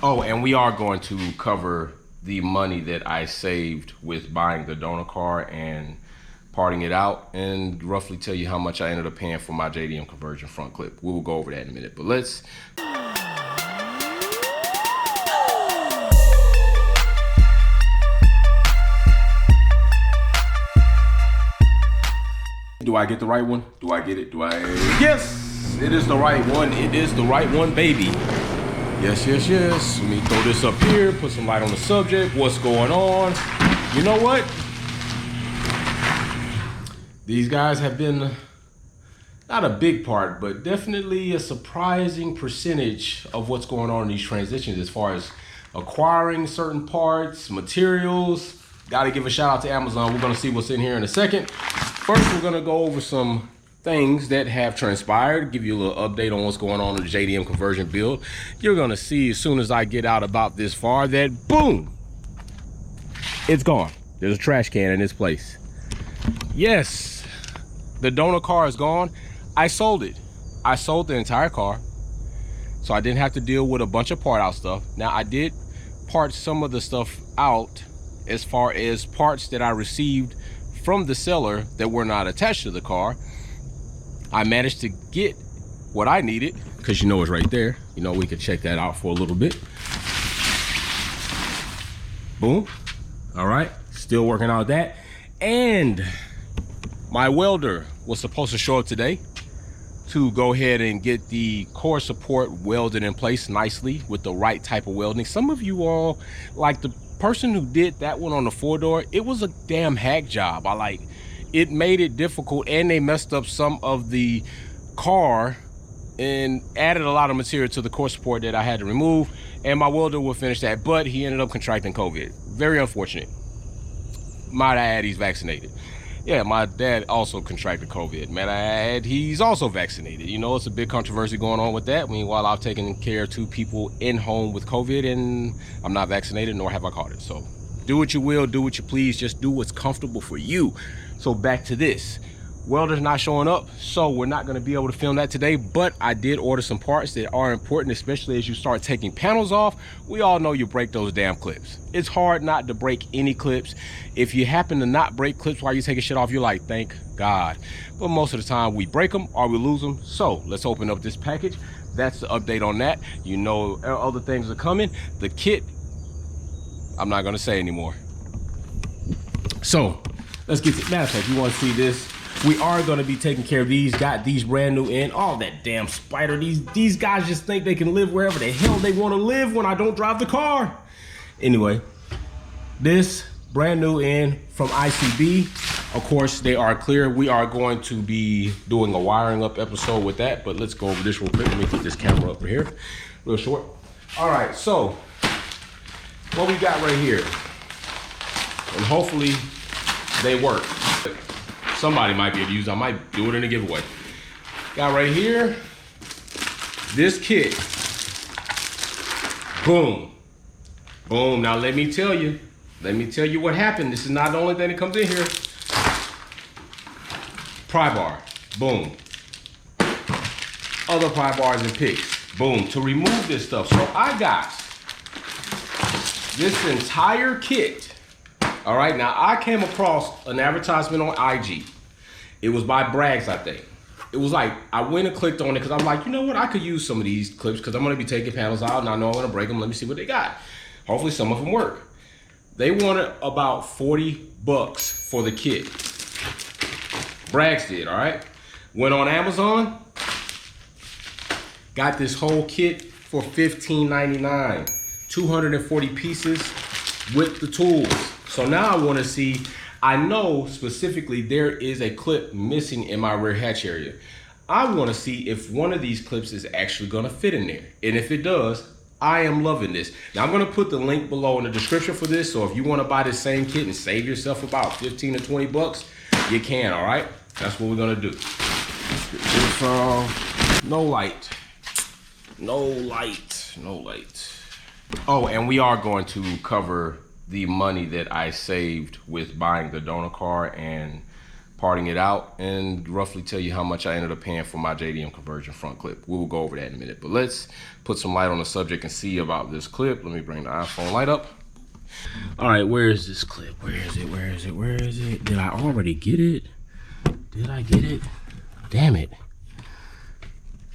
Oh, and we are going to cover the money that I saved with buying the donor car and parting it out, and roughly tell you how much I ended up paying for my JDM conversion front clip. We will go over that in a minute, but let's. Do I get the right one? Do I get it? Yes, it is the right one. It is the right one, baby. Yes. Let me throw this up here, put some light on the subject. What's going on? You know what? These guys have been not a big part, but definitely a surprising percentage of what's going on in these transitions as far as acquiring certain parts, materials. Got to give a shout out to Amazon. We're going to see what's in here in a second. First, we're going to go over some things that have transpired, give you a little update on what's going on in the JDM conversion build. You're going to see as soon as I get out about this far that boom, it's gone. There's a trash can in this place. Yes, the donor car is gone. I sold it. I sold the entire car, so I didn't have to deal with a bunch of part out stuff. Now, I did part some of the stuff out as far as parts that I received from the seller that were not attached to the car. I managed to get what I needed, because you know it's right there. You know, we could check that out for a little bit. Boom. All right, still working out that. And my welder was supposed to show up today to go ahead and get the core support welded in place nicely with the right type of welding. Some of you all, like the person who did that one on the 4-door, it was a damn hack job. It made it difficult, and they messed up some of the car and added a lot of material to the core support that I had to remove, and my welder will finish that, but he ended up contracting COVID. Very unfortunate. Might I add, he's vaccinated. Yeah, my dad also contracted COVID. Might I add, he's also vaccinated. You know, it's a big controversy going on with that. Meanwhile, I've taken care of 2 people in home with COVID, and I'm not vaccinated, nor have I caught it. So do what you will, do what you please, just do what's comfortable for you. So back to this. Welder's not showing up, so we're not going to be able to film that today, but I did order some parts that are important, especially as you start taking panels off. We all know you break those damn clips. It's hard not to break any clips. If you happen to not break clips while you're taking shit off, you're like, thank God. But most of the time we break them or we lose them. So let's open up this package. That's the update on that. You know, other things are coming. The kit, I'm not going to say anymore. So let's get to, matter of fact, you want to see this? We are going to be taking care of these. Got these brand new in. Oh, that damn spider. These guys just think they can live wherever the hell they want to live when I don't drive the car. Anyway, this brand new in from ICB. Of course, they are clear. We are going to be doing a wiring up episode with that, but let's go over this real quick. Let me get this camera up here real short. All right, so what we got right here, and hopefully they work. Somebody might be able to use. I might do it in a giveaway. Got right here this kit. Boom. Boom. Now let me tell you what happened. This is not the only thing that comes in here. Pry bar. Boom. Other pry bars and picks. Boom. To remove this stuff. So I got this entire kit. All right, now I came across an advertisement on IG. It was by Braggs, I think. It was like, I went and clicked on it because I'm like, you know what? I could use some of these clips because I'm going to be taking panels out and I know I'm going to break them. Let me see what they got. Hopefully some of them work. They wanted about $40 for the kit. Braggs did, all right? Went on Amazon. Got this whole kit for $15.99. 240 pieces with the tools. So now I want to see, I know specifically there is a clip missing in my rear hatch area. I want to see if one of these clips is actually going to fit in there. And if it does, I am loving this. Now I'm going to put the link below in the description for this. So if you want to buy this same kit and save yourself about 15 to 20 bucks, you can, all right? That's what we're going to do. No light. No light. No light. Oh, and we are going to cover the money that I saved with buying the donor car and parting it out, and roughly tell you how much I ended up paying for my JDM conversion front clip. We will go over that in a minute, but let's put some light on the subject and see about this clip. Let me bring the iPhone light up. All right, where is this clip? Where is it? Where is it? Where is it? Did I already get it? Did I get it? Damn it.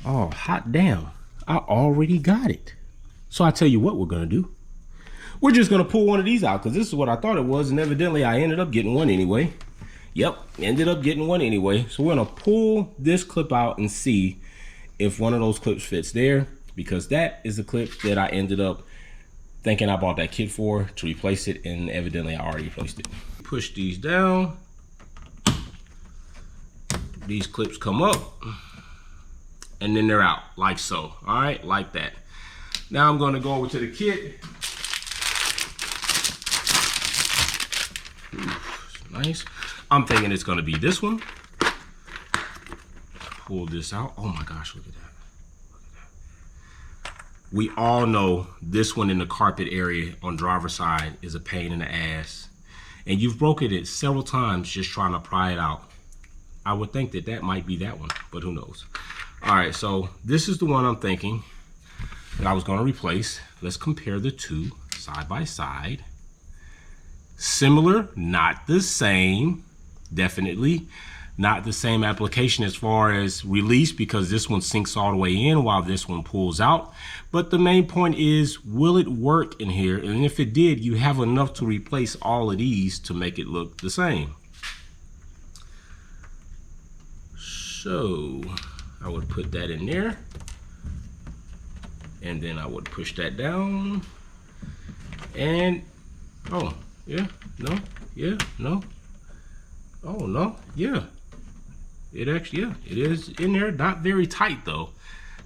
Oh, hot damn. I already got it. So I tell you what we're gonna do. We're just gonna pull one of these out because this is what I thought it was, and evidently I ended up getting one anyway. Yep, ended up getting one anyway. So we're gonna pull this clip out and see if one of those clips fits there, because that is the clip that I ended up thinking I bought that kit for to replace it, and evidently I already replaced it. Push these down. These clips come up, and then they're out, like so. All right, like that. Now I'm gonna go over to the kit. Ooh, nice. I'm thinking it's gonna be this one. Pull this out. Oh my gosh, look at that. We all know this one in the carpet area on driver's side is a pain in the ass. And you've broken it several times just trying to pry it out. I would think that that might be that one, but who knows. All right, so this is the one I'm thinking that I was gonna replace. Let's compare the two side by side. Similar, not the same. Definitely not the same application as far as release, because this one sinks all the way in while this one pulls out. But the main point is, will it work in here? And if it did, you have enough to replace all of these to make it look the same. So I would put that in there, and then I would push that down, and oh yeah, no, yeah, no, oh no, yeah, it actually, yeah, it is in there. Not very tight though,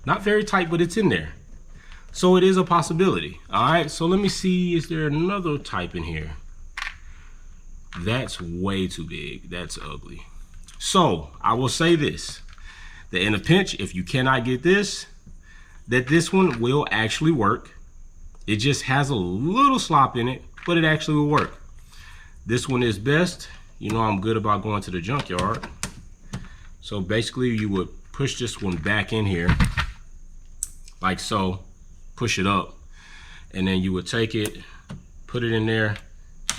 not very tight, but it's in there, so it is a possibility. All right, so let me see, is there another type in here? That's way too big, that's ugly. So I will say this, that in a pinch, if you cannot get this, that this one will actually work. It just has a little slop in it, but it actually will work. This one is best. You know I'm good about going to the junkyard. So basically you would push this one back in here, like so, push it up, and then you would take it, put it in there,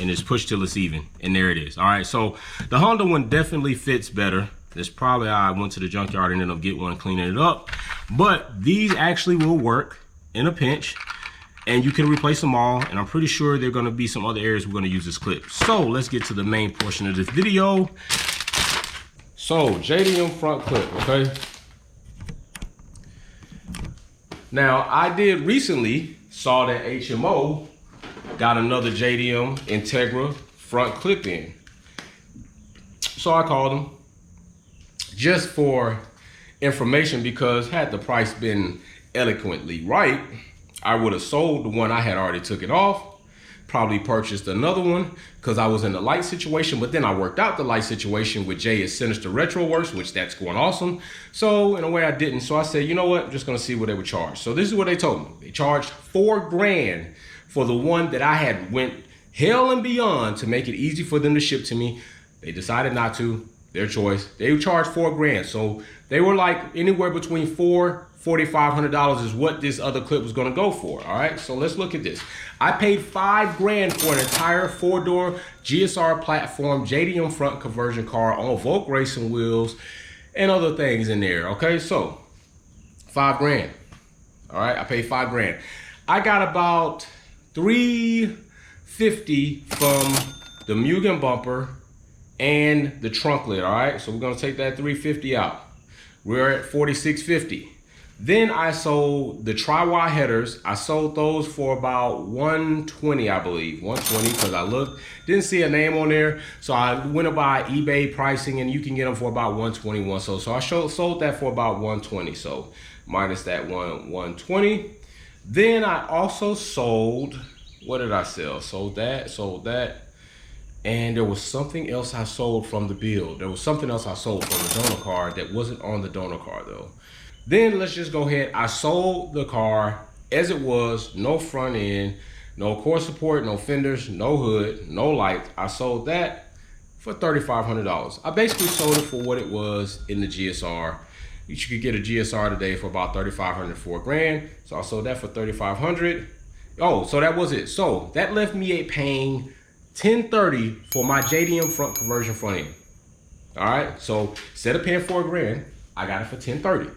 and it's pushed till it's even, and there it is. All right, so the Honda one definitely fits better. That's probably how I went to the junkyard and ended up getting one, cleaning it up. But these actually will work in a pinch, and you can replace them all, and I'm pretty sure there are gonna be some other areas we're gonna use this clip. So let's get to the main portion of this video. So JDM front clip, okay? Now I did recently saw that HMO got another JDM Integra front clip in. So I called them just for information, because had the price been eloquently right, I would have sold the one I had already took it off, probably purchased another one because I was in the light situation, but then I worked out the light situation with Jay at Sinister Retro Works, which that's going awesome. So in a way I didn't. So I said, you know what, I'm just gonna see what they would charge. So this is what they told me. They charged $4 grand for the one that I had went hell and beyond to make it easy for them to ship to me. They decided not to, their choice. They charged $4 grand. So they were like anywhere between $4,500 is what this other clip was gonna go for. All right, so let's look at this. I paid $5 grand for an entire 4-door GSR platform JDM front conversion car on Volk racing wheels and other things in there. Okay, so $5 grand. All right, I paid $5 grand. I got about $350 from the Mugen bumper and the trunk lid. All right, so we're gonna take that $350 out. We're at $46.50. Then I sold the tri-wide headers. I sold those for about $120, I believe, $120, because I looked, didn't see a name on there, so I went by eBay pricing, and you can get them for about $121. So I sold that for about $120. So minus that $120. Then I also sold, what did I sell? Sold that. And there was something else I sold from the build. There was something else I sold from the donor card that wasn't on the donor card though. Then let's just go ahead. I sold the car as it was, no front end, no core support, no fenders, no hood, no lights. I sold that for $3,500. I basically sold it for what it was in the GSR. You could get a GSR today for about $3,500, $4,000. So I sold that for $3,500. Oh, so that was it. So that left me paying $1,030 for my JDM front conversion front end. All right, so instead of paying $4,000, I got it for $1,030.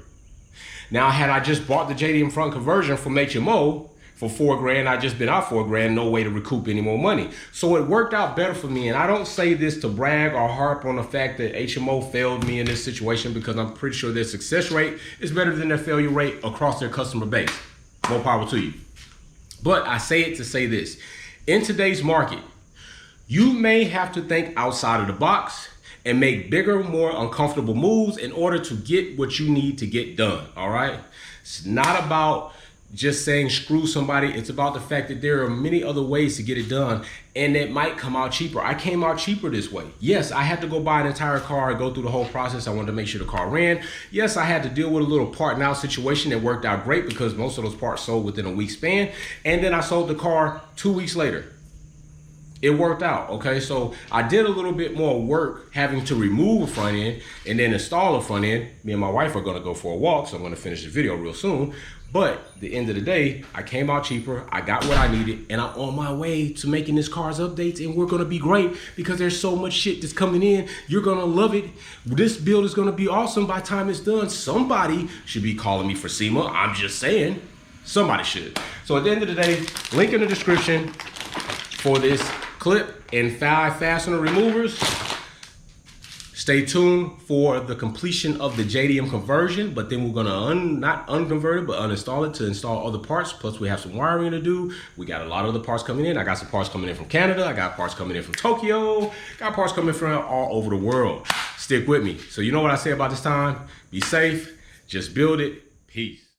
Now, had I just bought the JDM front conversion from HMO for $4,000, I just been out $4,000, no way to recoup any more money. So it worked out better for me. And I don't say this to brag or harp on the fact that HMO failed me in this situation, because I'm pretty sure their success rate is better than their failure rate across their customer base. More power to you. But I say it to say this. In today's market, you may have to think outside of the box and make bigger, more uncomfortable moves in order to get what you need to get done, all right? It's not about just saying screw somebody. It's about the fact that there are many other ways to get it done, and it might come out cheaper. I came out cheaper this way. Yes, I had to go buy an entire car and go through the whole process. I wanted to make sure the car ran. Yes, I had to deal with a little part now situation that worked out great because most of those parts sold within a week span, and then I sold the car 2 weeks later. It worked out, okay? So I did a little bit more work having to remove a front end and then install a front end. Me and my wife are gonna go for a walk, so I'm gonna finish the video real soon. But at the end of the day, I came out cheaper, I got what I needed, and I'm on my way to making this car's updates, and we're gonna be great because there's so much shit that's coming in. You're gonna love it. This build is gonna be awesome by the time it's done. Somebody should be calling me for SEMA. I'm just saying, somebody should. So at the end of the day, link in the description for this clip and 5 fastener removers. Stay tuned for the completion of the JDM conversion, but then we're gonna not unconvert it, but uninstall it to install other parts. Plus we have some wiring to do. We got a lot of other parts coming in. I got some parts coming in from Canada. I got parts coming in from Tokyo. Got parts coming from all over the world. Stick with me. So you know what I say about this time? Be safe, just build it. Peace.